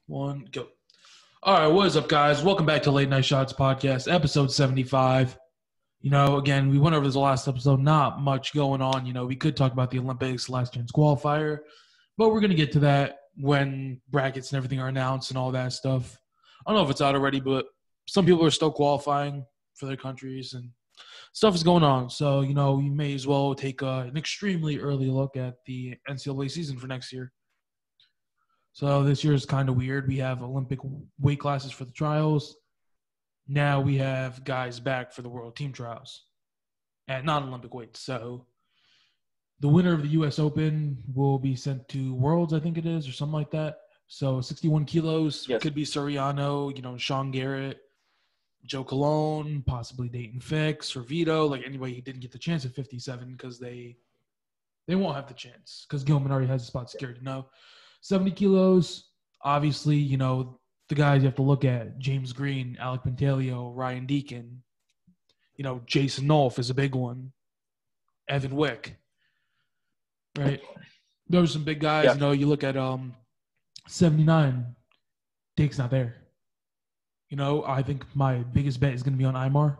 One, go. All right, what is up, guys? Welcome back to Late Night Shots Podcast, episode 75. Again, we went over this last episode. Not much going on. We could talk about the Olympics, last chance qualifier, but we're going to get to that when brackets and everything are announced and all that stuff. I don't know if it's out already, but some people are still qualifying for their countries and stuff is going on. So, you may as well take an extremely early look at the NCAA season for next year. So this year is kind of weird. We have Olympic weight classes for the trials. Now we have guys back for the world team trials at non-Olympic weights. So the winner of the U.S. Open will be sent to Worlds, I think it is, or something like that. So 61 kilos could be Soriano, Sean Garrett, Joe Colon, possibly Dayton Fix or Vito. Like anybody who didn't get the chance at 57 because they won't have the chance because Gilman already has a spot secured. 70 kilos, obviously, the guys you have to look at, James Green, Alec Pantaleo, Ryan Deacon, Jason Nolf is a big one, Evan Wick, right? Those are some big guys. Yeah. You look at 79, Dake's not there. I think my biggest bet is going to be on Aymar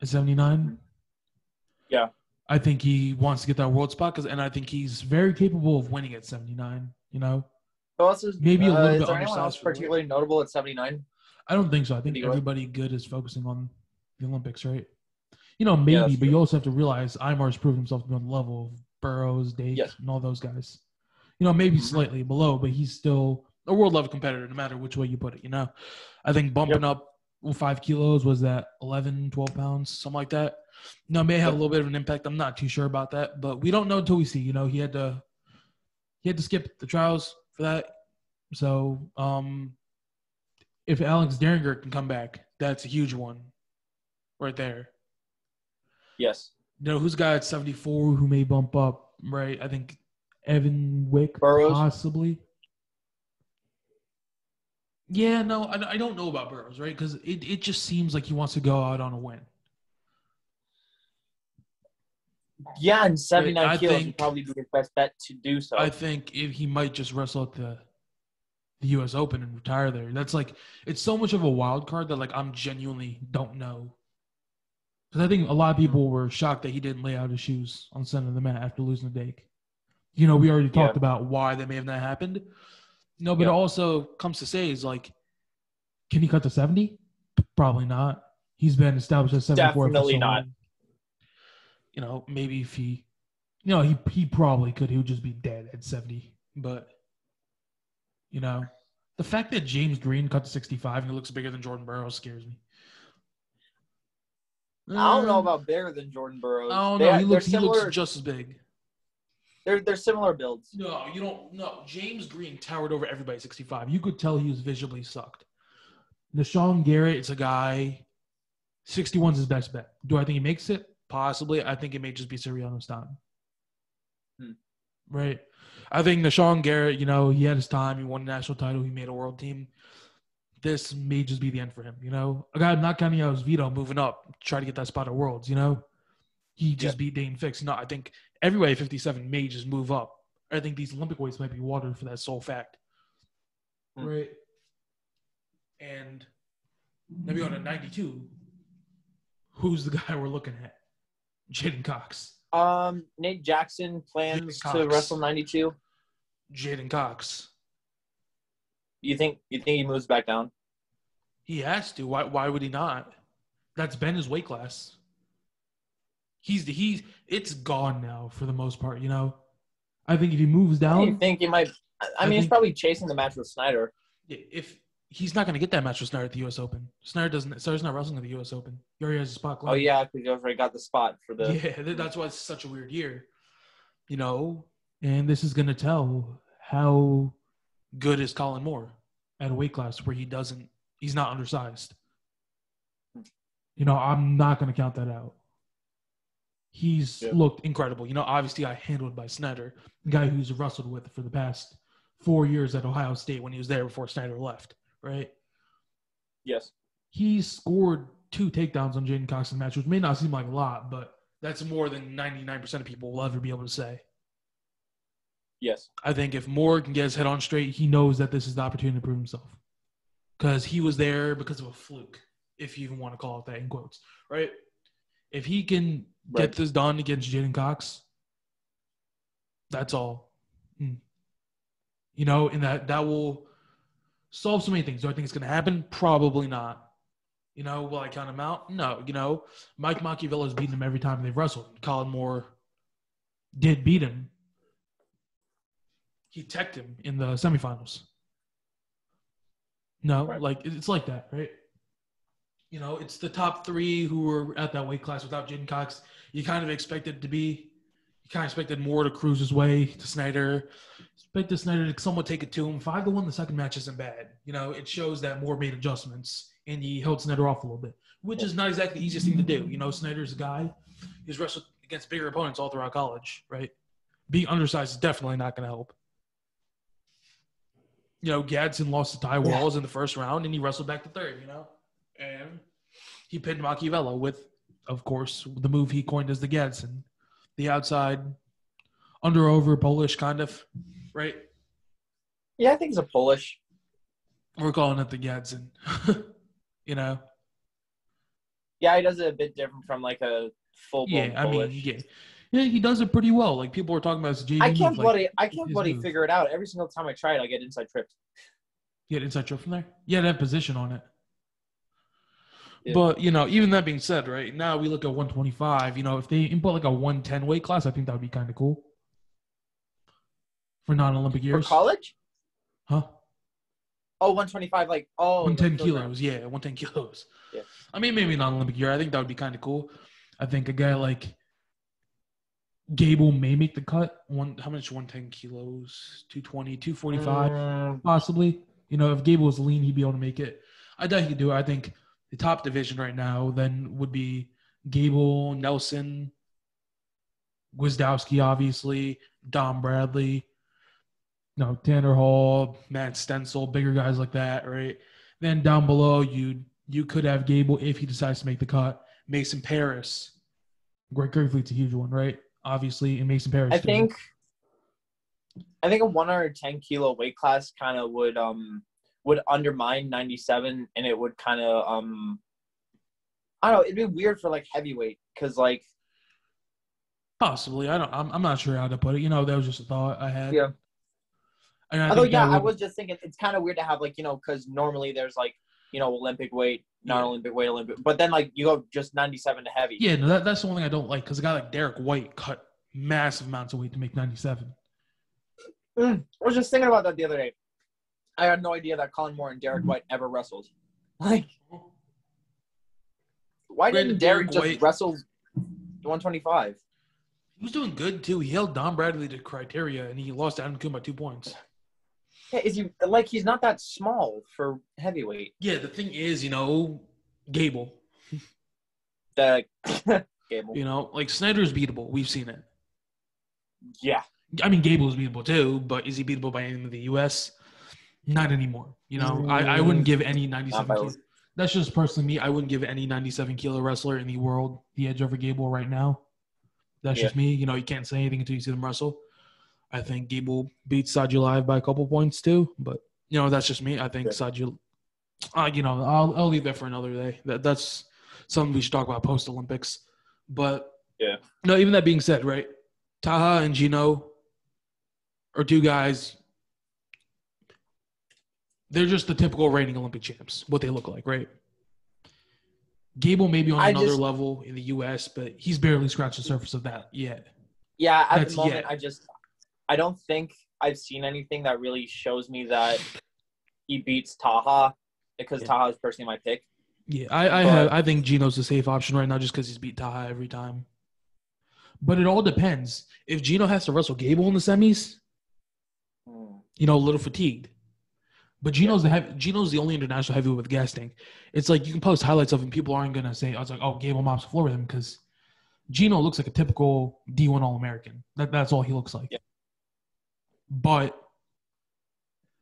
at 79. Yeah. I think he wants to get that world spot, and I think he's very capable of winning at 79. Who else is maybe a little bit is there anyone else undersized particularly notable at 79? I don't think so. I think everybody good is focusing on the Olympics, right? Maybe, but you also have to realize Aymar's proven himself to be on the level of Burroughs, Dake, and all those guys. Maybe slightly below, but he's still a world level competitor no matter which way you put it, I think bumping up 5 kilos, was that 11, 12 pounds, something like that. May have a little bit of an impact. I'm not too sure about that, but we don't know until we see. He had to skip the trials for that. So if Alex Derringer can come back, that's a huge one right there. Yes. Who's got at 74 who may bump up, right? I think Evan Wick, Burroughs? possibly. Yeah, no, I don't know about Burroughs, right? Because it just seems like he wants to go out on a win. Yeah, and 79 kilos would probably be his best bet to do so. I think if he might just wrestle at the U.S. Open and retire there. That's it's so much of a wild card that I'm genuinely don't know. Because I think a lot of people were shocked that he didn't lay out his shoes on the center of the mat after losing to Dake. We already talked about why that may have not happened. But it also comes to say is can he cut to 70? Probably not. He's been established at 74. Definitely not. Maybe if he probably could. He would just be dead at 70. But, the fact that James Green cut to 65 and he looks bigger than Jordan Burroughs scares me. I don't know about bigger than Jordan Burroughs. Oh, no, he looks just as big. They're similar builds. No, you don't. No, James Green towered over everybody at 65. You could tell he was visually sucked. Sean Garrett, it's a guy. 61's his best bet. Do I think he makes it? Possibly. I think it may just be Soriano's time. Right? I think Sean Garrett, he had his time. He won a national title. He made a world team. This may just be the end for him, A guy not counting out his Vito moving up, try to get that spot at Worlds, He just beat Dayton Fix. I think everybody at 57 may just move up. I think these Olympic weights might be watered for that sole fact. Right? And then we go to 92. Who's the guy we're looking at? Jaden Cox. Nate Jackson plans to wrestle 92. Jaden Cox. You think he moves back down? He has to. Why would he not? That's been his weight class. It's gone now for the most part, I think if he moves down, you think he might? I mean, he's probably chasing the match with Snyder. If he's not going to get that match with Snyder at the U.S. Open, Snyder's not wrestling at the U.S. Open. He already has a spot. Oh yeah, because he already got the spot for the. Yeah, that's why it's such a weird year, And this is going to tell how good is Colin Moore at a weight class where he's not undersized. I'm not going to count that out. He's looked incredible. Obviously got handled by Snyder, the guy who's wrestled with for the past 4 years at Ohio State when he was there before Snyder left, right? Yes. He scored 2 takedowns on Jaden Cox in the match, which may not seem like a lot, but that's more than 99% of people will ever be able to say. Yes. I think if Moore can get his head on straight, he knows that this is the opportunity to prove himself. Because he was there because of a fluke, if you even want to call it that in quotes, right? If he can get this done against Jaden Cox, that's all. You know, and that will solve so many things. Do I think it's going to happen? Probably not. You know, will I count him out? No. You know, Mike Machiavelli's beaten him every time they've wrestled. Colin Moore did beat him. He teched him in the semifinals. No, like it's like that, right? You know, it's the top three who were at that weight class without Jaden Cox. You kind of expected Moore to cruise his way to Snyder. Expected Snyder to somewhat take it to him. 5-1, the second match isn't bad. You know, it shows that Moore made adjustments and he held Snyder off a little bit, which is not exactly the easiest thing to do. You know, Snyder's a guy who's wrestled against bigger opponents all throughout college, right? Being undersized is definitely not going to help. You know, Gadsden lost to Ty Walls in the first round, and he wrestled back to third, you know? And he pinned Machiavello with, of course, the move he coined as the Gadsden. The outside, under-over, Polish kind of, right? Yeah, I think it's a Polish. We're calling it the Gadsden, you know? Yeah, he does it a bit different from like a full-blown Polish. Yeah, he does it pretty well. Like, people were talking about his JV I can't bloody figure it out. Every single time I try it, I get inside tripped. You get inside trip from there? Yeah, that position on it. Yeah. But, you know, even that being said, right, now we look at 125. You know, if they input like a 110 weight class, I think that would be kind of cool. For non-Olympic years. For college? Huh? Oh, 125, 110 kilos. Yeah, 110 kilos. Yeah. I mean, maybe non-Olympic year. I think that would be kind of cool. I think a guy like Gable may make the cut. How much? 110 kilos? 220, 245, possibly. You know, if Gable was lean, he'd be able to make it. I doubt he could do it. I think the top division right now then would be Gable, Nelson, Gwizdowski, obviously, Dom Bradley, Tanner Hall, Matt Stencil, bigger guys like that, right? Then down below, you could have Gable if he decides to make the cut. Mason Paris. Greg Kerfleet's a huge one, right? Obviously, and Mason Paris. I think a 110 kilo weight class kind of would undermine 97, and it would kind of I don't know. It'd be weird for like heavyweight because like possibly I'm not sure how to put it. You know, that was just a thought I had. Yeah. I was just thinking it's kind of weird to have like because normally there's like Olympic weight, non-Olympic weight, Olympic, but then like you go just 97 to heavy. Yeah, no, that's the one thing I don't like because a guy like Derek White cut massive amounts of weight to make 97. I was just thinking about that the other day. I had no idea that Colin Moore and Derek White ever wrestled. Like, why didn't Derek just wrestle 125? He was doing good too. He held Don Bradley to criteria, and he lost to Adam Kuhn by 2 points. Yeah, he's not that small for heavyweight. Yeah, the thing is, Gable. Gable. Like Snyder's beatable. We've seen it. Yeah. I mean, Gable's beatable too, but is he beatable by anyone in the U.S.? Not anymore. I wouldn't give any 97 kilo. That's just personally me. I wouldn't give any 97 kilo wrestler in the world the edge over Gable right now. That's just me. You can't say anything until you see them wrestle. I think Gable beats Saji live by a couple points too, but that's just me. I think Saji. I'll leave that for another day. That's something we should talk about post Olympics. But no, even that being said, right? Taha and Gino are two guys. They're just the typical reigning Olympic champs. What they look like, right? Gable may be on another level in the U.S., but he's barely scratched the surface of that yet. Yeah, at the moment, I don't think I've seen anything that really shows me that he beats Taha because Taha is personally my pick. Yeah, I think Gino's a safe option right now just because he's beat Taha every time. But it all depends. If Gino has to wrestle Gable in the semis, a little fatigued. But Gino's the only international heavyweight with gas tank. It's like you can post highlights of him. People aren't going to say, Gable mops the floor with him because Gino looks like a typical D1 All-American. That's all he looks like. Yeah. But,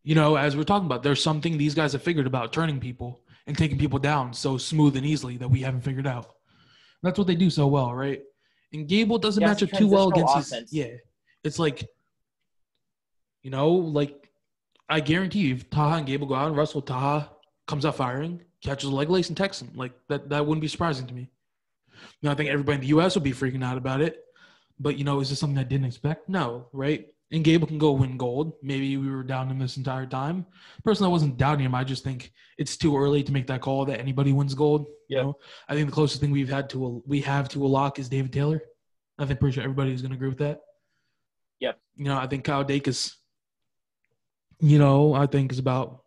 as we're talking about, there's something these guys have figured about turning people and taking people down so smooth and easily that we haven't figured out. That's what they do so well, right? And Gable doesn't match up too well against his – yeah. It's like You know, like, I guarantee you, if Taha and Gable go out and wrestle, Taha comes out firing, catches a leg lace, and texts him. Like, that wouldn't be surprising to me. I think everybody in the U.S. would be freaking out about it. But, is this something I didn't expect? No, right? And Gable can go win gold. Maybe we were down him this entire time. Personally, I wasn't doubting him. I just think it's too early to make that call that anybody wins gold. Yeah. I think the closest thing we have to a lock is David Taylor. I think pretty sure everybody's going to agree with that. Yep. I think Kyle Dake is, I think is about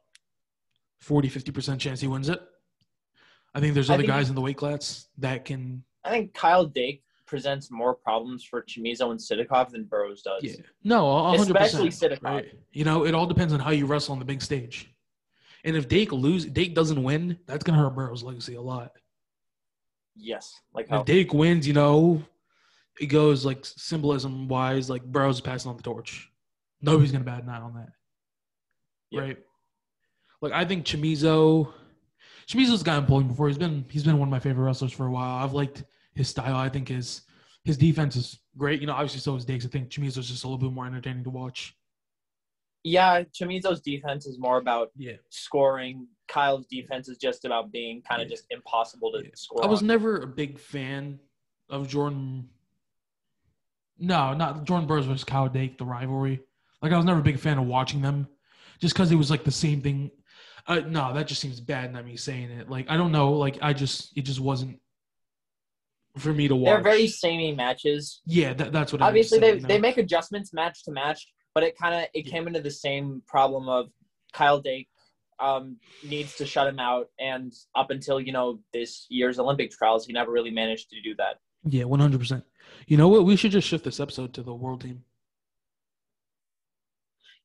40-50% chance he wins it. I think there's other guys in the weight class that can. I think Kyle Dake presents more problems for Chamizo and Sidikov than Burroughs does. Yeah. No, 100%. Especially Sidikov. Right? It all depends on how you wrestle on the big stage. And if Dake doesn't win, that's going to hurt Burroughs' legacy a lot. Yes. If Dake wins, it goes like symbolism-wise, like Burroughs is passing on the torch. Nobody's going to bat an eye on that. Yep. Right? Like, I think Chamizo's a guy I'm pulling before. He's been one of my favorite wrestlers for a while. I've liked his style. I think his defense is great. Obviously so is Dake's. I think Chamizo's just a little bit more entertaining to watch. Yeah, Chamizo's defense is more about scoring. Kyle's defense is just about being kind of just impossible to score. I was never a big fan of Jordan. No, not Jordan Burroughs versus Kyle Dake, the rivalry. Like, I was never a big fan of watching them just because it was like the same thing. No, that just seems bad, not me saying it. Like, I don't know. Like, it just wasn't for me to watch. They're very samey matches. Yeah, that's what. Obviously, they make adjustments match to match, but it came into the same problem of Kyle Dake needs to shut him out, and up until this year's Olympic trials, he never really managed to do that. Yeah, 100%. You know what? We should just shift this episode to the world team.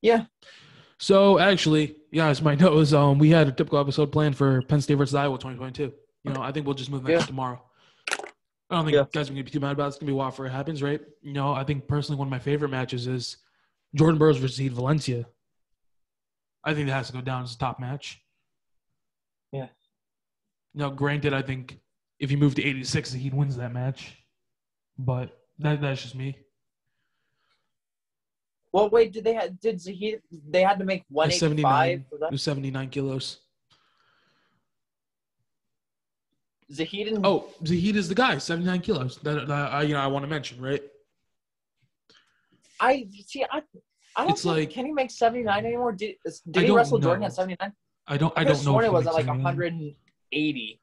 Yeah. So, actually, you guys might know we had a typical episode planned for Penn State versus Iowa 2022. I think we'll just move that to tomorrow. I don't think you guys are going to be too mad about it. It's going to be a while before it happens, right? I think personally one of my favorite matches is Jordan Burroughs versus Zane Valencia. I think that has to go down as a top match. Yeah. Now, granted, I think if you move to 86, he wins that match. But that's just me. Well, wait, they had to make 185? It was 79 kilos. Zahid is the guy, 79 kilos. That I want to mention, right? I don't think can he make 79 anymore? Did he wrestle Jordan at 79? I don't know. It was at like 180.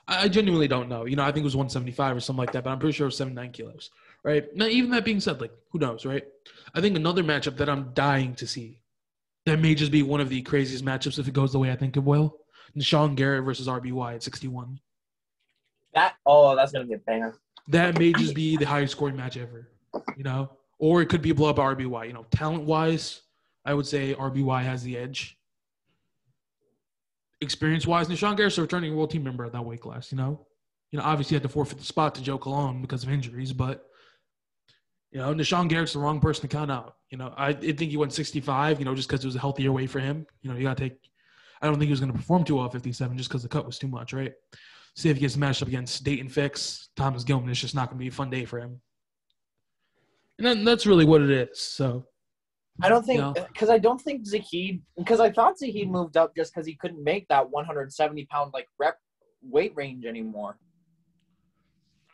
I genuinely don't know. I think it was 175 or something like that, but I'm pretty sure it was 79 kilos, right? Now, even that being said, like, who knows, right? I think another matchup that I'm dying to see, that may just be one of the craziest matchups if it goes the way I think it will, Sean Garrett versus RBY at 61. That's going to be a banger. That may just be the highest scoring match ever, or it could be a blow up RBY. Talent-wise, I would say RBY has the edge. Experience-wise, Sean Garrett's a returning world team member at that weight class, obviously he had to forfeit the spot to Joe Colon because of injuries, but, Sean Garrett's the wrong person to count out. I think he went 65, just because it was a healthier weight for him. You got to take – I don't think he was going to perform too well at 57 just because the cut was too much, right? See if he gets matched up against Dayton Fix, Thomas Gilman. It's just not going to be a fun day for him. And that's really what it is, so – I don't think because I don't think Zahid because I thought Zahid moved up just because he couldn't make that 170-pound rep weight range anymore.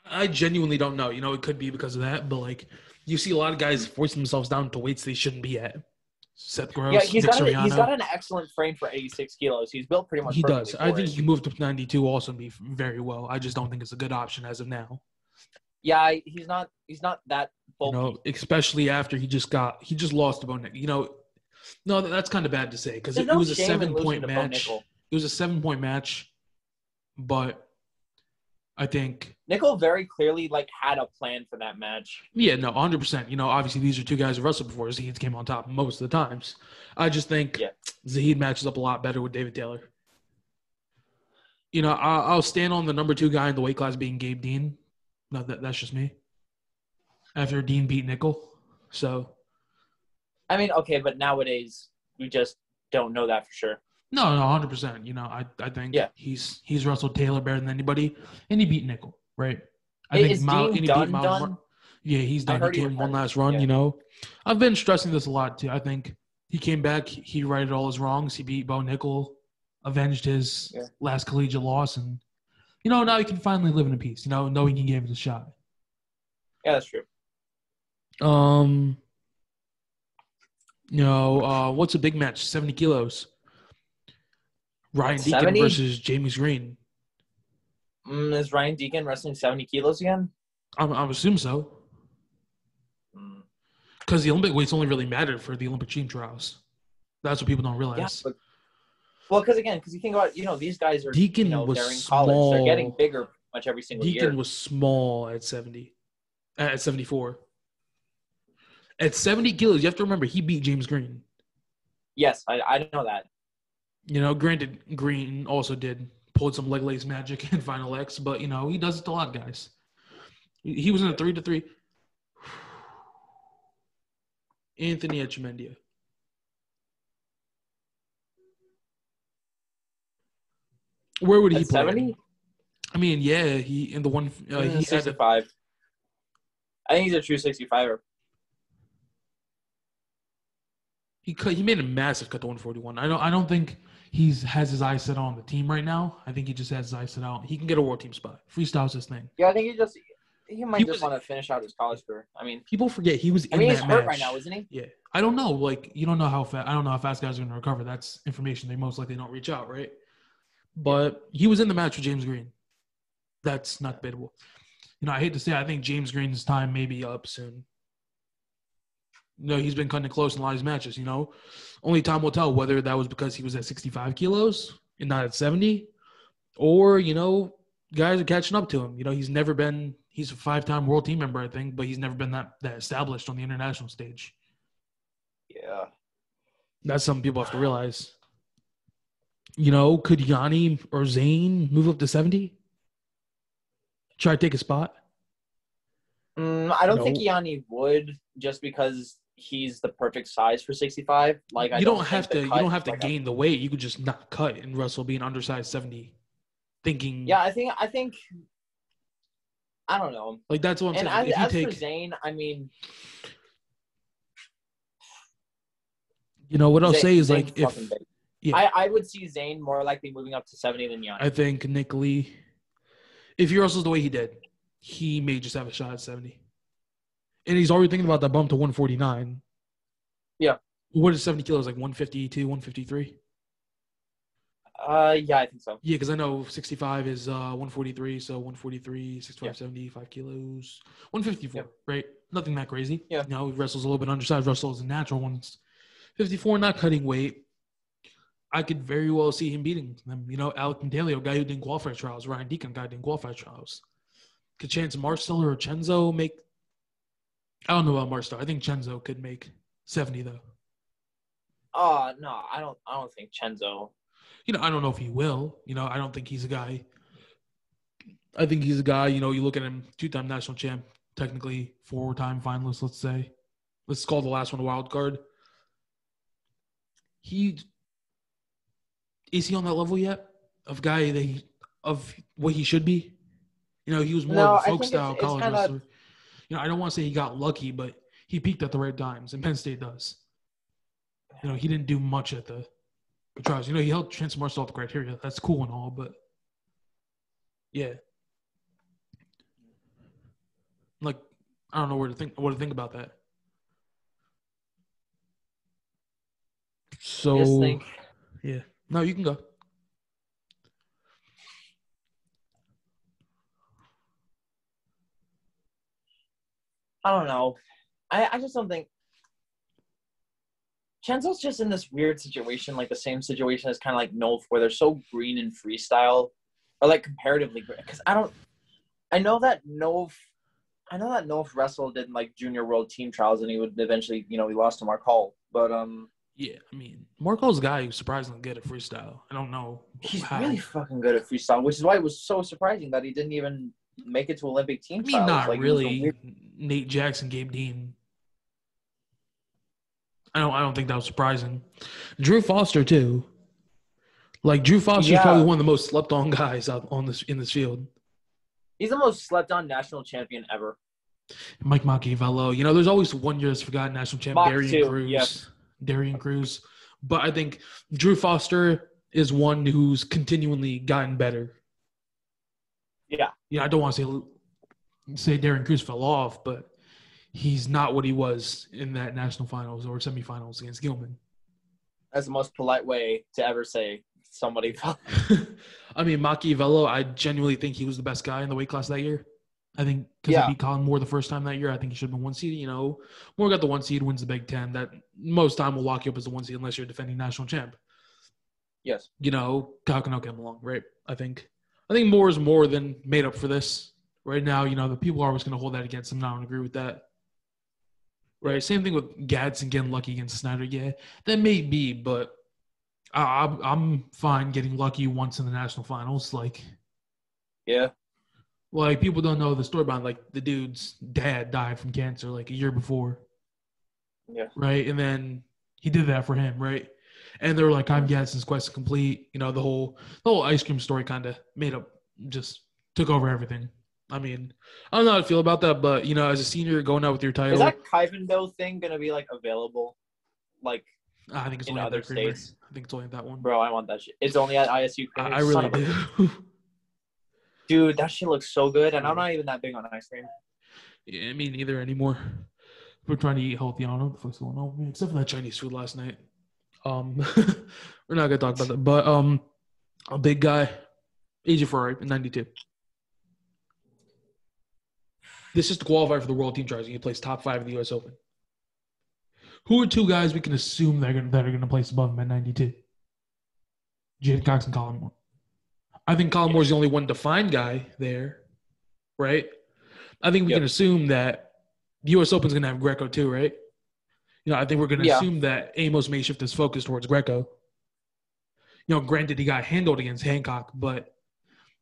I genuinely don't know. It could be because of that, but you see a lot of guys force themselves down to weights they shouldn't be at. Seth Gross, he's got an excellent frame for 86 kilos. He's built pretty much. He does. I think he can move to 92 also and be very well. I just don't think it's a good option as of now. Yeah, he's not that bulky. Especially after he just lost to Bo Nickel. No, that's kind of bad to say because it was a 7-point match. It was a 7-point match, but I think Nickel very clearly had a plan for that match. Yeah, no, 100%. Obviously these are two guys who wrestled before. Zahid came on top most of the times. I just think Zahid matches up a lot better with David Taylor. I'll stand on the number 2 guy in the weight class being Gabe Dean. No, that's just me. After Dean beat Nickel, so. I mean, okay, but nowadays we just don't know that for sure. No, 100%. I think he's wrestled Taylor better than anybody, and he beat Nickel, right? Is Dean done? Yeah, he's done. He gave him one last run. I've been stressing this a lot too. I think He came back. He righted all his wrongs. He beat Bo Nickel, avenged his last collegiate loss, and now he can finally live in peace. Knowing he gave it a shot. Yeah, that's true. What's a big match? 70 kilos. Ryan Deacon 70? versus James Green. Is Ryan Deacon wrestling 70 kilos again? I assume so. Because the Olympic weights only really mattered for the Olympic team trials. That's what people don't realize. Yeah, because you think about, these guys are, Deacon they're in was college. small. They're getting bigger much every single year. Deacon was small at 74. At 70 kilos, you have to remember, he beat James Green. Yes, I know that. Granted, Green also pulled some leg lace magic in Final X, but, he does it to a lot of guys. He was in a 3-3. Anthony Etchemendia. Where would he play? 70? I mean, yeah, he in the one he 65. I think he's a true 65er. He made a massive cut to 141. I don't think has his eyes set on the team right now. I think he just has his eyes set out. He can get a world team spot. Freestyle's his thing. Yeah, I think he might just want to finish out his college career. I mean, people forget he was in that match. He's hurt right now, isn't he? Yeah. I don't know. Like, you don't know how fast. I don't know how fast guys are going to recover. That's information they most likely don't reach out, right? But he was in the match with James Green. That's not debatable. I hate to say, I think James Green's time may be up soon. He's been cutting it close in a lot of his matches. Only time will tell whether that was because he was at 65 kilos and not at 70, or guys are catching up to him. He's a 5-time world team member, I think, but he's never been that established on the international stage. Yeah. That's something people have to realize. Could Yanni or Zane move up to 70? Try to take a spot? I don't think Yanni would, just because he's the perfect size for 65. Like, you don't have to gain the weight. You could just not cut and wrestle being undersized 70. Thinking. Yeah, I think. I don't know. Like, that's what I'm saying. And as for Zane, I mean, what I'll say is, Zane's like, if big. Yeah. I would see Zane more likely moving up to 70 than Yanni. I think Nick Lee, if he wrestles the way he did, he may just have a shot at 70. And he's already thinking about that bump to 149. Yeah. What is 70 kilos? Like 152, 153? Yeah, I think so. Yeah, because I know 65 is 143, so 143, 65, 70, 5 kilos. 154, right? Nothing that crazy. Yeah. He wrestles a little bit undersized. Wrestles a natural ones. 54, not cutting weight. I could very well see him beating them. Alec Medalio, guy who didn't qualify trials. Ryan Deacon, guy who didn't qualify trials. Could Chance Marcel or Chenzo make – I don't know about Marcel. I think Chenzo could make 70, though. No, I don't think Chenzo – I don't know if he will. I don't think he's a guy. I think he's a guy, you look at him, 2-time national champ, technically 4-time finalist, let's say. Let's call the last one a wild card. Is he on that level yet? Of guy of what he should be? He was more of a folk style college wrestler. I don't want to say he got lucky, but he peaked at the right times, and Penn State does. He didn't do much at the trials. He helped Chance Marcel the criteria. That's cool and all, but yeah. Like, I don't know what to think about that. So, yeah. No, you can go. I don't know. I just don't think Chenzo's just in this weird situation, like the same situation as kind of like Nolf, where they're so green in freestyle, or like comparatively green. Because I know that Nolf wrestled in like junior world team trials, and he would eventually, he lost to Mark Hall. But yeah, I mean, Mark Hall's a guy who's surprisingly good at freestyle. I don't know. He's really fucking good at freestyle, which is why it was so surprising that he didn't even make it to Olympic team trials. Not like, really. Nate Jackson, Gabe Dean. I don't think that was surprising. Drew Foster too. Like, Drew Foster is probably one of the most slept on guys out in this field. He's the most slept on national champion ever. Mike Machiavello. There's always one year's forgotten national champion, Barry Cruz. Yes. Darian Cruz. But I think Drew Foster is one who's continually gotten better. Yeah. I don't want to say Darian Cruz fell off, but he's not what he was in that national finals or semifinals against Gilman. That's the most polite way to ever say somebody fell. I mean, Machiavello, I genuinely think he was the best guy in the weight class that year. I think because he beat Colin Moore the first time that year, I think he should have been 1 seed. Moore got the 1 seed, wins the Big Ten. That most time will lock you up as a 1 seed unless you're defending national champ. Yes. Kakano came along, right? I think Moore is more than made up for this. Right now, the people are always going to hold that against him. And I don't agree with that. Right? Same thing with Gadsden getting lucky against Snyder. Yeah, that may be, but I'm fine getting lucky once in the national finals. People don't know the story behind, the dude's dad died from cancer, a year before. Yeah. Right? And then he did that for him, right? And they were like, I'm Gadsden's quest complete. The whole ice cream story kind of just took over everything. I mean, I don't know how to feel about that, but, as a senior going out with your title. Is that Kaiwendo thing going to be, available? I think it's in only other at that Creamery. states? I think it's only that one. Bro, I want that shit. It's only at ISU Creamery? I really do. Dude, that shit looks so good, and I'm not even that big on ice cream. Yeah, me neither anymore. We're trying to eat healthy. I don't know what the fuck's going on with me, except for that Chinese food last night. We're not gonna talk about that. But a big guy, AJ Ferrari in '92. This is to qualify for the World Team Trials. He plays top 5 in the U.S. Open. Who are 2 guys we can assume that are going to place above him at '92? Jaden Cox and Colin Moore. I think Colin Moore's the only one defined guy there, right? I think we can assume that the U.S. Open's going to have Greco too, right? I think we're going to assume that Amos may shift his focus towards Greco. Granted, he got handled against Hancock, but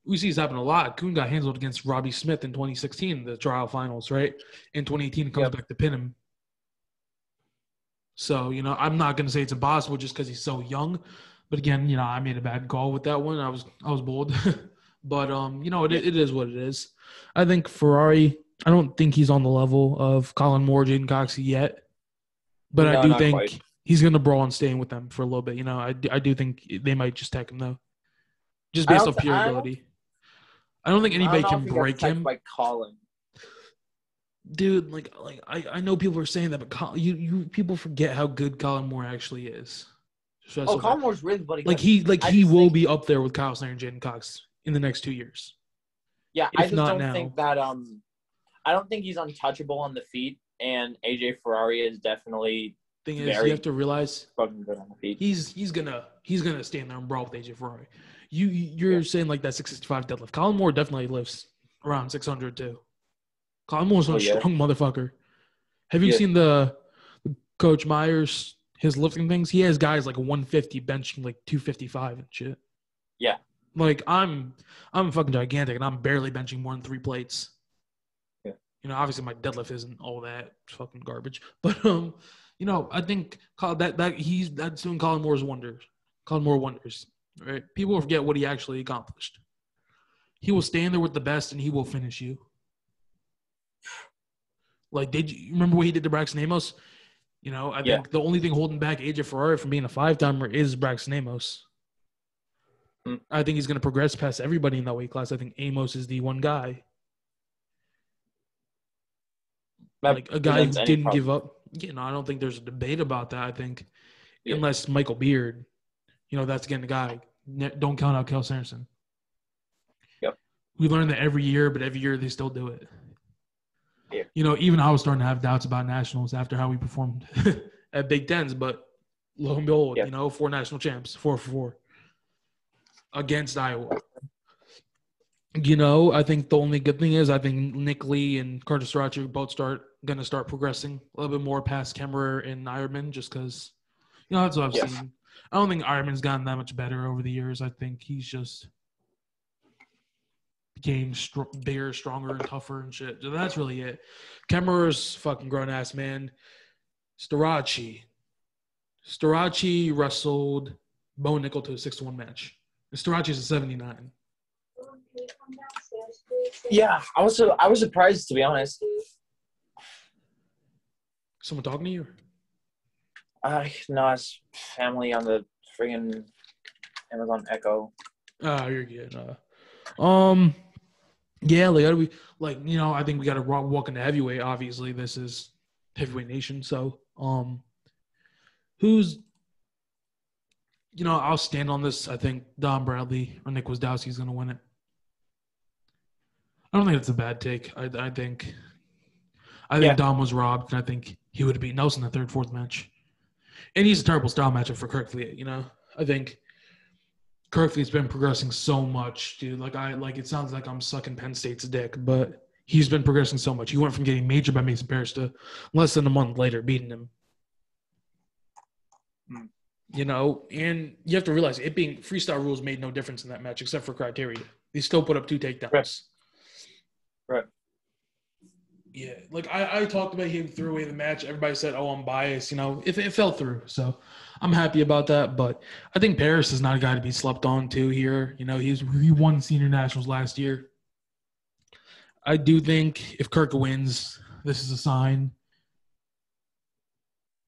we see this happen a lot. Kuhn got handled against Robbie Smith in 2016, the trial finals, right? In 2018, he comes back to pin him. So, I'm not going to say it's impossible just because he's so young. But again, I made a bad call with that one. I was bold. But, it is what it is. I think Ferrari, I don't think he's on the level of Colin Moore, Jaden Cox yet. But I do think he's going to brawl and stay in with them for a little bit. I do think they might just tech him, though. Just based on pure ability. I don't think anybody can break him. By Colin. Dude, I know people are saying that, but you people forget how good Colin Moore actually is. Colin Moore's really good. He will be up there with Kyle Snyder and Jaden Cox in the next 2 years. Yeah, I just don't think that I don't think he's untouchable on the feet, and AJ Ferrari is definitely you have to realize fucking good on the feet. He's gonna stand there and brawl with AJ Ferrari. You're saying that 665 deadlift. Colin Moore definitely lifts around 600 too. Colin Moore's a strong motherfucker. Have you seen the Coach Myers, his lifting things? He has guys 150 benching 255 and shit. Yeah. I'm fucking gigantic and I'm barely benching more than 3 plates. Yeah. Obviously my deadlift isn't all that fucking garbage. But I think that's doing Colin Moore's wonders. Colin Moore wonders. Right? People will forget what he actually accomplished. He will stand there with the best and he will finish you. Did you remember what he did to Braxton Amos? I think the only thing holding back AJ Ferrari from being a 5-timer is Braxton Amos. I think he's going to progress past everybody in that weight class. I think Amos is the one guy. A guy who didn't give up. I don't think there's a debate about that. I think unless Michael Beard, that's again the guy. Don't count out Kel Sanderson. Yep. We learn that every year, but every year they still do it. Yeah. Even I was starting to have doubts about nationals after how we performed at Big Tens, but lo and behold, 4 national champs, 4 for 4 against Iowa. I think the only good thing is I think Nick Lee and Carter Strachey both going to start progressing a little bit more past Kemmerer and Ironman just because, that's what I've seen. I don't think Ironman's gotten that much better over the years. I think he's just became bigger, stronger, and tougher and shit. So that's really it. Kemmerer's fucking grown-ass man. Strachey wrestled Bo Nickel to a 6-1 match. Strachey's a 79. Yeah, I was surprised, to be honest. Someone talking to you? No, it's family on the friggin' Amazon Echo. Oh, you're good. Yeah, I think we got to walk into heavyweight. Obviously, this is heavyweight nation. So, who's, I'll stand on this. I think Don Bradley or Nick Wasdowski is going to win it. I don't think it's a bad take. I think Dom was robbed, and I think he would have beat Nelson in the third, fourth match. And he's a terrible style matchup for Kirkfleet. I think Kirkfleet's been progressing so much, dude. It sounds like I'm sucking Penn State's dick, but he's been progressing so much. He went from getting majored by Mason Parrish to less than a month later beating him. And you have to realize it being freestyle rules made no difference in that match except for criteria. They still put up 2 takedowns. Right. Yeah, I talked about him threw away the match. Everybody said, "Oh, I'm biased." It fell through, so I'm happy about that. But I think Paris is not a guy to be slept on too here. He won senior nationals last year. I do think if Kirk wins, this is a sign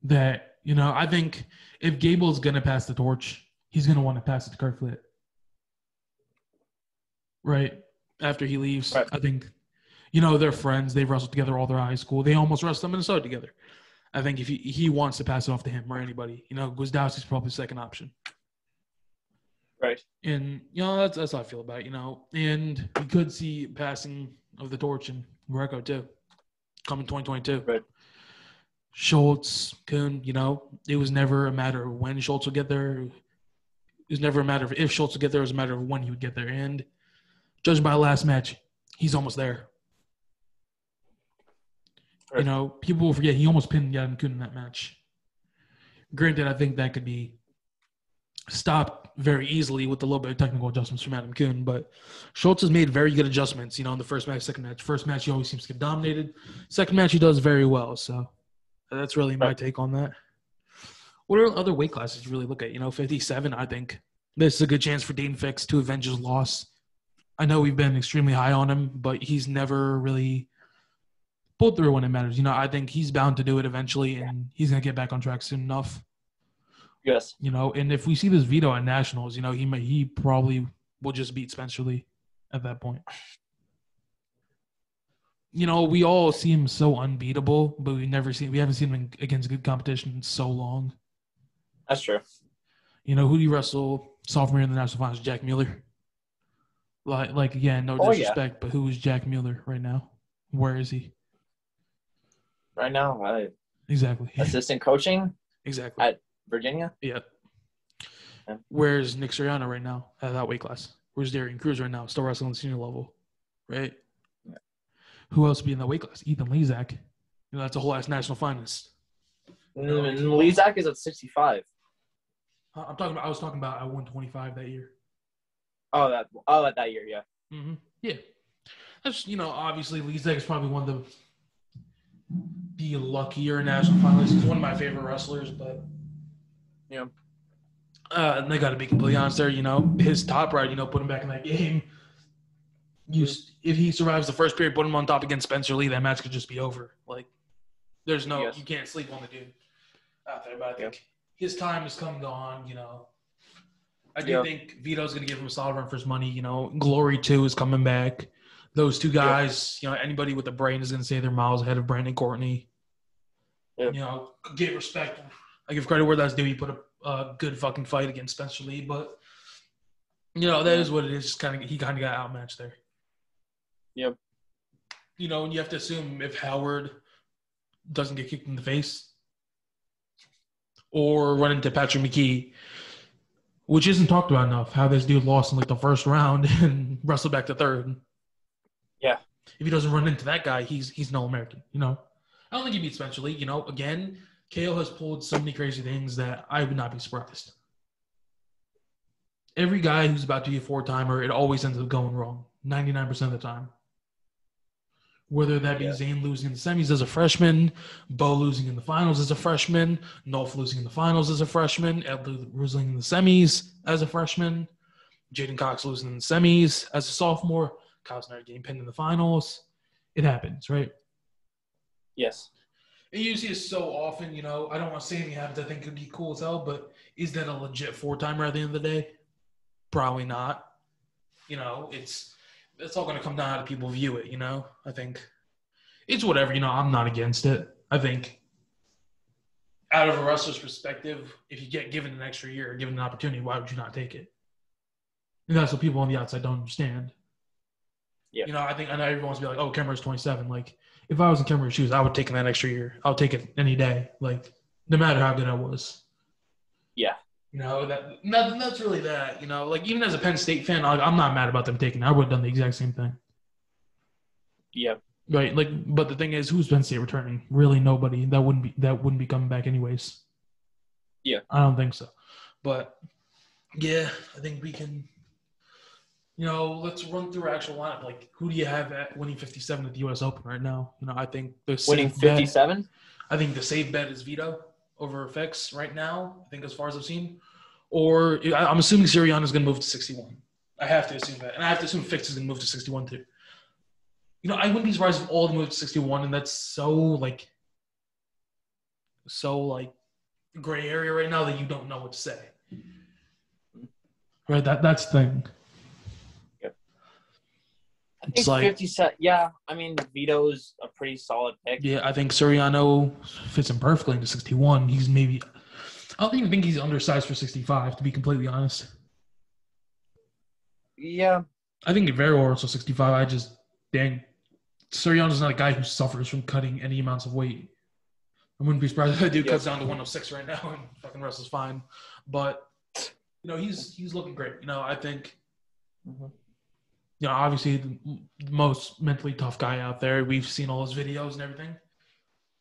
that I think if Gable's gonna pass the torch, he's gonna want to pass it to Kirkfleet. Right after he leaves, right. I think. They're friends. They've wrestled together all their high school. They almost wrestled in Minnesota together. I think if he wants to pass it off to him or anybody, Gwizdowski's probably the second option. Right. And, that's how I feel about it, And we could see passing of the torch in Greco, too, coming 2022. Right. Schultz, Kuhn, it was never a matter of when Schultz would get there. It was never a matter of if Schultz would get there. It was a matter of when he would get there. And judging by the last match, he's almost there. People will forget he almost pinned Yanni in that match. Granted, I think that could be stopped very easily with a little bit of technical adjustments from Adam Kuhn, but Schultz has made very good adjustments, in the first match, second match. First match, he always seems to get dominated. Second match, he does very well. So that's really my take on that. What are other weight classes you really look at? 57, I think this is a good chance for Dane Fix to avenge his loss. I know we've been extremely high on him, but he's never really pulled through when it matters. I think he's bound to do it eventually, and he's going to get back on track soon enough. Yes. And if we see this veto at nationals, he probably will just beat Spencer Lee at that point. We all see him so unbeatable, but we haven't seen him against good competition in so long. That's true. Who do you wrestle sophomore year in the national finals? Jack Mueller. No disrespect, but who is Jack Mueller right now? Where is he? Right now, exactly assistant coaching. Exactly at Virginia. Yeah. Where's Nick Soriano right now at that weight class? Where's Darian Cruz right now? Still wrestling on the senior level, right? Yeah. Who else would be in that weight class? Ethan Lezak. That's a whole ass national finalist. Lezak is at 65. I was talking about at 125 that year. At that year, yeah. Mm-hmm. Yeah. That's obviously Lezak is probably one of the luckier national finalists. He's one of my favorite wrestlers, but they got to be completely honest there. His top right, put him back in that game. If he survives the first period, put him on top against Spencer Lee, that match could just be over. There's no, you can't sleep on the dude out there. But I think his time has come and gone. I do think Vito's going to give him a solid run for his money. Glory 2 is coming back. Those two guys, anybody with a brain is going to say they're miles ahead of Brandon Courtney. Yep. Give respect. I give credit where that's due. He put a good fucking fight against Spencer Lee, but that is what it is. He kind of got outmatched there. Yep. And you have to assume if Howard doesn't get kicked in the face or run into Patrick McKee, which isn't talked about enough, how this dude lost in the first round and wrestled back to third. Yeah. If he doesn't run into that guy, he's no American, I don't think he beats Spencer Lee. Again, KO has pulled so many crazy things that I would not be surprised. Every guy who's about to be a four-timer, it always ends up going wrong, 99% of the time. Whether that be Zane losing in the semis as a freshman, Bo losing in the finals as a freshman, Nolf losing in the finals as a freshman, Ed losing in the semis as a freshman, Jaden Cox losing in the semis as a sophomore, Kyle Snyder getting pinned in the finals. It happens, right? Yes. You see it so often, I don't want to say anything happens. I think it would be cool as hell, but is that a legit 4-timer at the end of the day? Probably not. It's all going to come down to how people view it, I think it's whatever, I'm not against it. I think out of a wrestler's perspective, if you get given an extra year, given an opportunity, why would you not take it? And that's what people on the outside don't understand. Yeah. I know everyone wants to be like, oh, Kemmer's 27. Like, if I was in Kemmer's shoes, I would take that extra year. I'll take it any day. Like, no matter how good I was. Yeah. That's really that. Like, even as a Penn State fan, I'm not mad about them taking it. I would have done the exact same thing. Yeah. Right. Like, but the thing is, who's Penn State returning? Really, nobody. That wouldn't be coming back anyways. Yeah. I don't think so. But yeah, I think we can. Let's run through our actual lineup. Like, who do you have at winning 57 at the U.S. Open right now? I think the winning 57. I think the safe bet is Vito over Fix right now. I think as far as I've seen, or I'm assuming Sirianni's going to move to 61. I have to assume that, and I have to assume Fix is going to move to 61 too. I wouldn't be surprised if all of them move to 61, and that's so gray area right now that you don't know what to say. Right, that's the thing. I think 57. Yeah, I mean, Vito's a pretty solid pick. Yeah, I think Sirianni fits him perfectly into 61. He's maybe – I don't even think he's undersized for 65, to be completely honest. Yeah. I think very well also 65. Sirianni's not a guy who suffers from cutting any amounts of weight. I wouldn't be surprised if that dude cuts down to 106 right now and fucking wrestles fine. But, he's looking great. I think mm-hmm. Obviously the most mentally tough guy out there. We've seen all his videos and everything.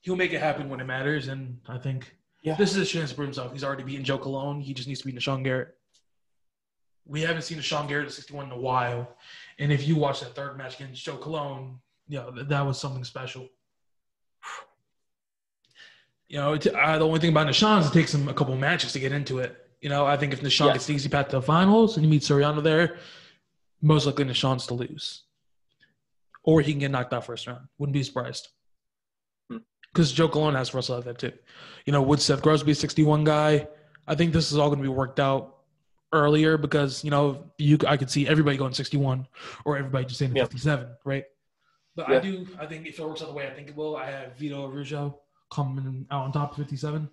He'll make it happen when it matters, and I think this is a chance to prove himself. He's already beaten Joe Colon. He just needs to beat Sean Garrett. We haven't seen Sean Garrett at 61 in a while, and if you watch that third match against Joe Colon, that was something special. The only thing about Nishan is it takes him a couple matches to get into it. I think if Nishan gets the easy path to the finals and he meets Soriano there, most likely Nishan's to lose. Or he can get knocked out first round. Wouldn't be surprised. Because Joe Colon has to wrestle out there too. Would Seth Gross be a 61 guy? I think this is all going to be worked out earlier because, I could see everybody going 61 or everybody just saying 57, right? But I think if it works out the way I think it will, I have Vito Araujo coming out on top of 57.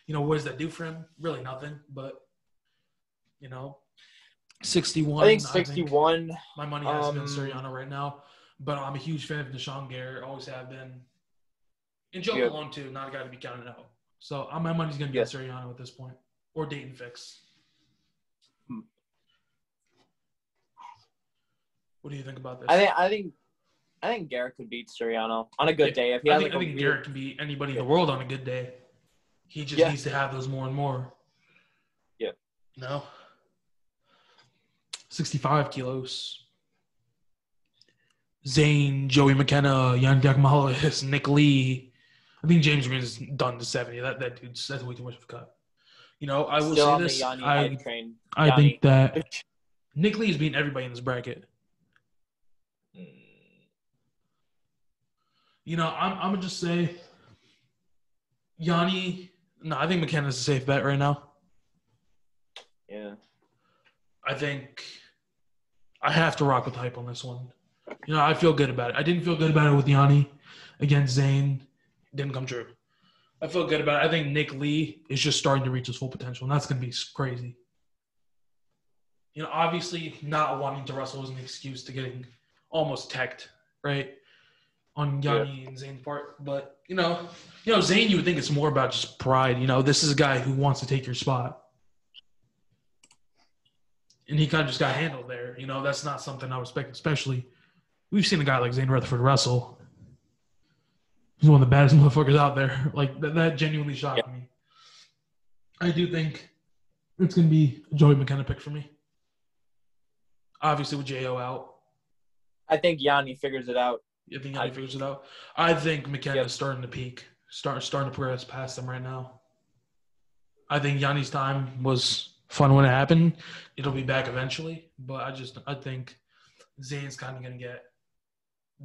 What does that do for him? Really nothing, but, 61. I think 61. My money has been Soriano right now, but I'm a huge fan of Deshaun Garrett. Always have been. And Joe Colon, too. Not a guy to be counted out. So my money's going to be on Soriano at this point. Or Dayton Fix. What do you think about this? I think Garrett could beat Soriano on a good day. If he I think Garrett can beat anybody in the world on a good day. He just needs to have those more and more. Yeah. 65 kilos. Zane, Joey McKenna, Yanni Diakomalis, Nick Lee. I think James Green is done to 70. That's way too much of a cut. I will say this. I think that Nick Lee is beating everybody in this bracket. I'm going to just say Yanni. No, I think McKenna's a safe bet right now. Yeah. I think I have to rock with hype on this one. I feel good about it. I didn't feel good about it with Yanni against Zane. It didn't come true. I feel good about it. I think Nick Lee is just starting to reach his full potential, and that's going to be crazy. Obviously not wanting to wrestle is an excuse to getting almost teched, right, on Yanni and Zane's part. But, Zane, you would think it's more about just pride. This is a guy who wants to take your spot. And he kind of just got handled there. That's not something I respect, especially we've seen a guy like Zane Rutherford wrestle. He's one of the baddest motherfuckers out there. Like, that genuinely shocked me. I do think it's going to be a Joey McKenna pick for me. Obviously with J.O. out. I think Yanni figures it out. You think Yanni figures it out? I think McKenna is starting to peak, starting to progress past him right now. I think Yanni's time was fun when it happened. It'll be back eventually, but I think Zane's kind of going to get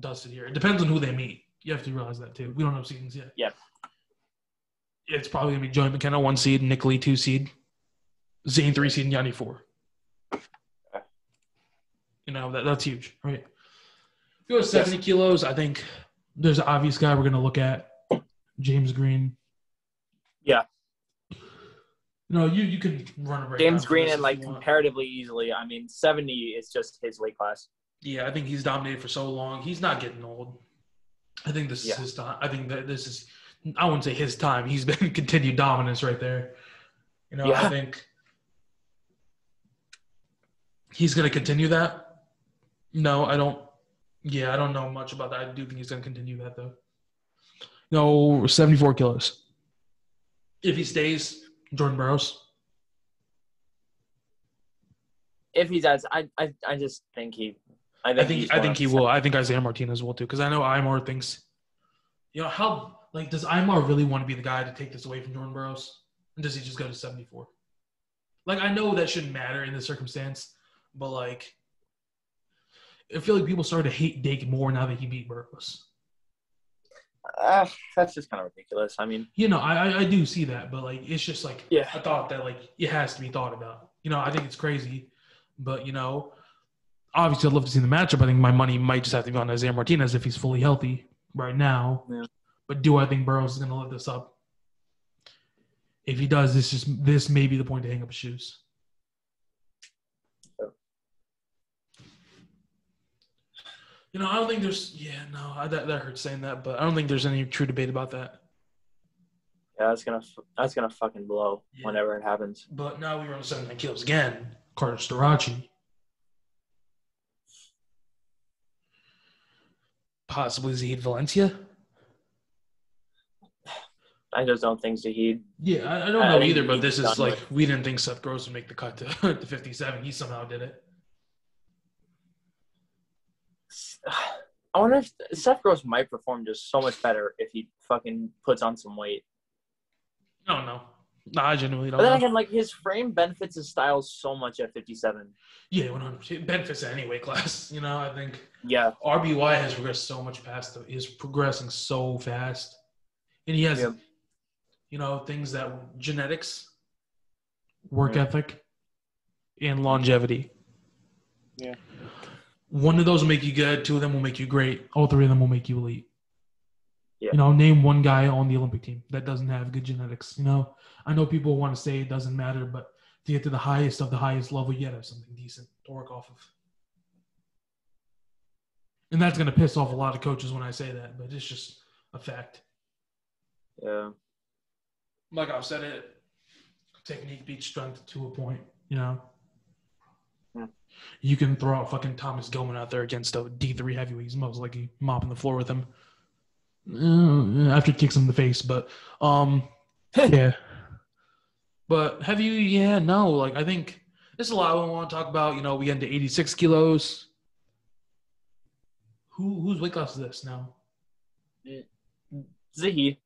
dusted here. It depends on who they meet. You have to realize that too. We don't know seasons yet. Yeah. It's probably going to be Joey McKenna, 1 seed, Nick Lee, 2 seed, Zane, 3 seed, and Yanni, 4. You know, that's huge, right? If you go 70 kilos, I think there's an obvious guy we're going to look at, James Green. Yeah. No, you can run a breakdown. James Green, and like comparatively easily. I mean, 70 is just his weight class. Yeah, I think he's dominated for so long. He's not getting old. I think this is his time. I think that this is, I wouldn't say his time. He's been continued dominance right there. You know, I think he's going to continue that. No, I don't. Yeah, I don't know much about that. I do think he's going to continue that, though. No, 74 kilos. If he stays, Jordan Burroughs. If he does, I just think he. I think he will. I think Isaiah Martinez will too, because I know Imar thinks. You know how does Imar really want to be the guy to take this away from Jordan Burroughs, and does he just go to 74? Like, I know that shouldn't matter in this circumstance, but like, I feel like people started to hate Dake more now that he beat Burroughs. That's just kind of ridiculous. I mean, you know, I do see that, but like, it's just like a thought that like it has to be thought about. You know, I think it's crazy, but you know, obviously I'd love to see the matchup. I think my money might just have to be on Isaiah Martinez if he's fully healthy right now. Yeah. But do I think Burroughs is going to let this up? If he does, this may be the point to hang up his shoes. You know, I don't think there's – that hurts saying that, but I don't think there's any true debate about that. Yeah, that's gonna fucking blow whenever it happens. But now we run 79 kilos again. Carter Starachi. Possibly Zahid Valencia. I just don't think Zahid. Yeah, I don't know either, but this is like we didn't think Seth Gross would make the cut to 57. He somehow did it. I wonder if Seth Gross might perform just so much better if he fucking puts on some weight. I don't know. No, I genuinely don't know. But then again, like, his frame benefits his style so much at 57. Yeah, 100%. It benefits any weight class. You know, I think RBY has progressed so much past – is progressing so fast. And he has, you know, things that – genetics, work ethic, and longevity. Yeah. One of those will make you good. 2 of them will make you great. All 3 of them will make you elite. Yeah. You know, name one guy on the Olympic team that doesn't have good genetics. You know, I know people want to say it doesn't matter, but to get to the highest of the highest level, you got to have something decent to work off of. And that's going to piss off a lot of coaches when I say that, but it's just a fact. Yeah. Like I've said it, technique beats strength to a point, you know. You can throw out fucking Thomas Gilman out there against a D3 heavyweight. He's most likely mopping the floor with him after he kicks him in the face. But, yeah. But have you – yeah, no. Like, I think there's a lot we want to talk about. You know, we get into 86 kilos. Whose weight class is this now? Zahid.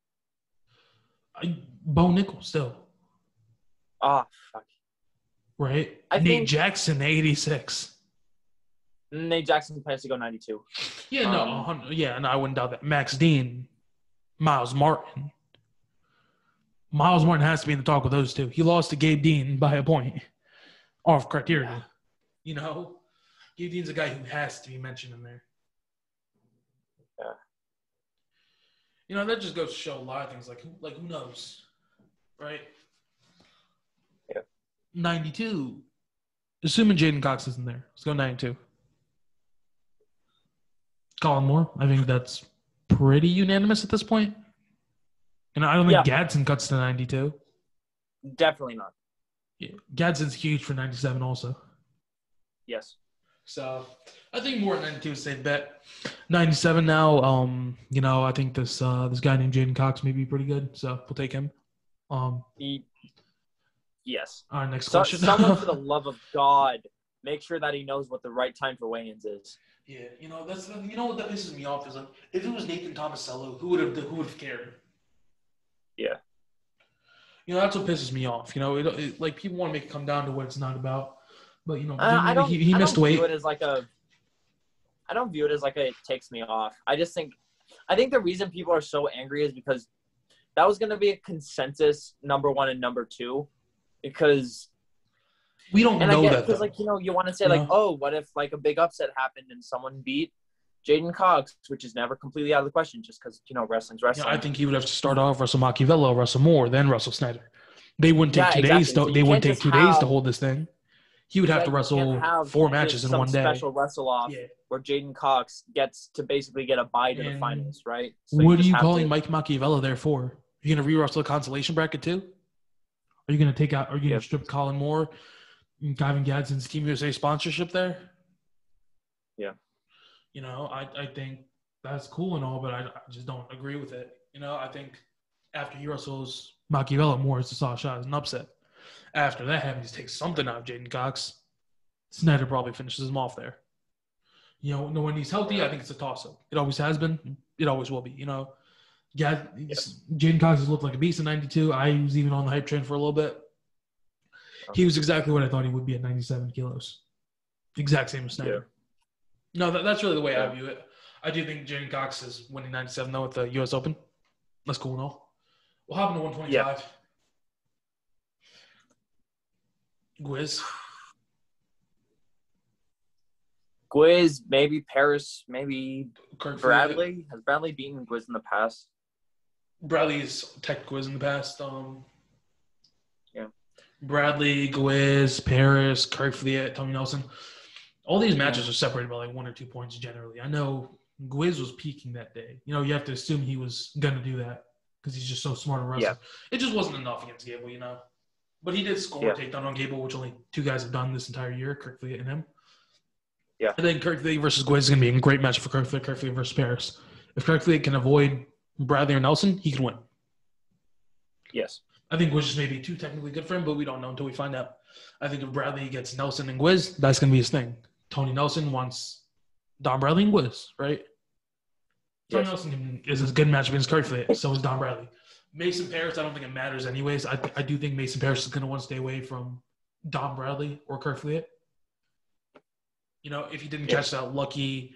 Bo Nickel still. Oh, fuck. Right? Nate Jackson, 86. Nate Jackson plans to go 92. Yeah, no, no, I wouldn't doubt that. Max Dean, Miles Martin. Miles Martin has to be in the talk with those two. He lost to Gabe Dean by a point off criteria. Yeah. You know? Gabe Dean's a guy who has to be mentioned in there. Yeah. You know, that just goes to show a lot of things. Like who knows? Right? 92. Assuming Jaden Cox isn't there. Let's go 92. Colin Moore. I think that's pretty unanimous at this point. And I don't think Gadsden cuts to 92. Definitely not. Yeah. Gadsden's huge for 97 also. Yes. So I think more at 92 is a safe bet. 97 now, you know, I think this guy named Jaden Cox may be pretty good. So we'll take him. Yes. All right, next question. Someone, for the love of God, make sure that he knows what the right time for weigh-ins is. Yeah, you know what that pisses me off is like if it was Nathan Tomasello, who would have cared? Yeah. You know, that's what pisses me off. You know, it like people want to make it come down to what it's not about, but you know, he missed weight. I don't view it as like it takes me off. I think the reason people are so angry is because that was going to be a consensus number 1 and number 2 because we don't and know I get that because though. like you want to say like, oh, what if like a big upset happened and someone beat Jaden Cox, which is never completely out of the question, just because wrestling's wrestling. I think he would have to start off Russell Machiavello, Russell Moore, then Russell Snyder. They wouldn't take 2 days. Exactly. So they wouldn't take 2 days to hold this thing. He would have to wrestle 4 matches in one day. Special wrestle off where Jaden Cox gets to basically get a bye to the finals, right? So what are you calling Mike Machiavello there for? Are you going to re-wrestle the consolation bracket too? Are you going to take out? Are you going to strip Colin Moore, and Gavin Gadsden's Team USA sponsorship there? Yeah. I think that's cool and all, but I just don't agree with it. I think after he wrestles Machiavello, Moore is the saw shot as an upset. After that happens, he takes something out of Jaden Cox. Snyder probably finishes him off there. When he's healthy, I think it's a toss-up. It always has been. It always will be. Jaden Cox has looked like a beast in 92. I was even on the hype train for a little bit. He was exactly what I thought he would be at 97 kilos. Exact same as Snyder. Yeah. No, that's really the way I view it. I do think Jaden Cox is winning 97, though, at the U.S. Open. That's cool and all. We'll hop into 125. Yeah. Gwiz, maybe Paris, maybe Bradley. Has Bradley beaten Gwiz in the past? Bradley's tech Gwiz in the past. Yeah. Bradley, Gwiz, Paris, Kirk Fleet, Tony Nelson. All these matches are separated by like 1 or 2 points generally. I know Gwiz was peaking that day. You have to assume he was going to do that because he's just so smart and wrestling. Yeah. It just wasn't enough against Gable, But he did score a takedown on Gable, which only 2 guys have done this entire year, Kirk Fleet and him. Yeah. I think Kirk Fleet versus Gwiz is going to be a great match for Kirk Fleet versus Paris. If Kirk Fleet can avoid Bradley or Nelson, he can win. Yes. I think Gwiz is maybe too technically good for him, but we don't know until we find out. I think if Bradley gets Nelson and Gwiz, that's going to be his thing. Tony Nelson wants Don Bradley and Gwiz, right? Tony Nelson is a good match against Kirk Fleet, so is Don Bradley. Mason Paris, I don't think it matters anyways. I do think Mason Paris is going to want to stay away from Don Bradley or Kirk Fleet. If he didn't catch that lucky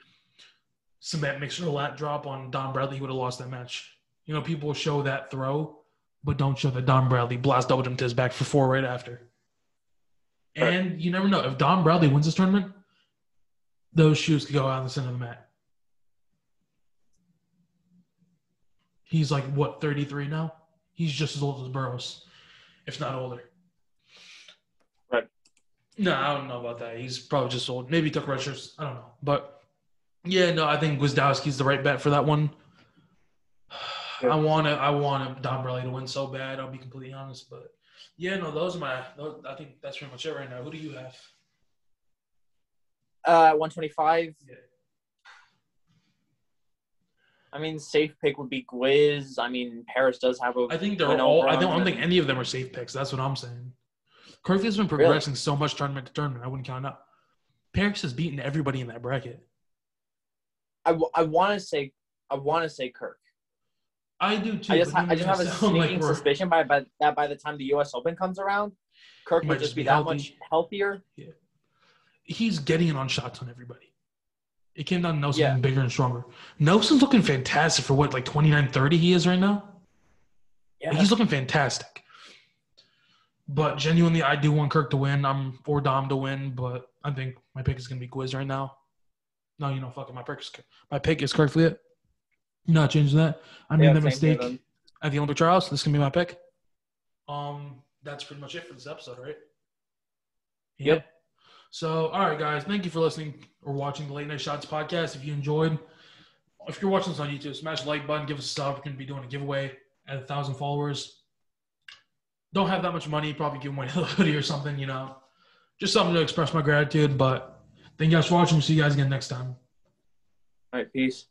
cement mixer lat drop on Don Bradley, he would have lost that match. People show that throw, but don't show that Don Bradley blast doubled him to his back for 4 right after. And you never know. If Don Bradley wins this tournament, those shoes could go out in the center of the mat. He's like, 33 now? He's just as old as Burroughs, if not older. Right. No, I don't know about that. He's probably just old. Maybe he took red shirts. I don't know. But, I think Gwizdowski's the right bet for that one. Yeah. I want Don Bradley to win so bad, I'll be completely honest. But, those are I think that's pretty much it right now. Who do you have? 125. Yeah. I mean, safe pick would be Gwiz. I mean, Paris does have a. I think they're all. I don't think any of them are safe picks. That's what I'm saying. Kirk has been progressing so much tournament to tournament. I wouldn't count out. Paris has beaten everybody in that bracket. I want to say Kirk. I do too. I just have a sneaking suspicion by the time the U.S. Open comes around, Kirk might just be that much healthier. Yeah. He's getting it on shots on everybody. It came down to Nelson being bigger and stronger. Nelson's looking fantastic for 29, 30 he is right now? Yeah. He's looking fantastic. But genuinely, I do want Kirk to win. I'm for Dom to win, but I think my pick is going to be Gwiz right now. No, fuck it. My pick is Kirk Fleet. I'm not changing that. I made that mistake at the Olympic trials. This is going to be my pick. That's pretty much it for this episode, right? Yep. So, all right, guys, thank you for listening or watching the Late Night Shots podcast. If you enjoyed, if you're watching this on YouTube, smash the like button, give us a sub. We're going to be doing a giveaway at 1,000 followers. Don't have that much money, probably give away a hoodie or something, Just something to express my gratitude. But thank you guys for watching. We'll see you guys again next time. All right, peace.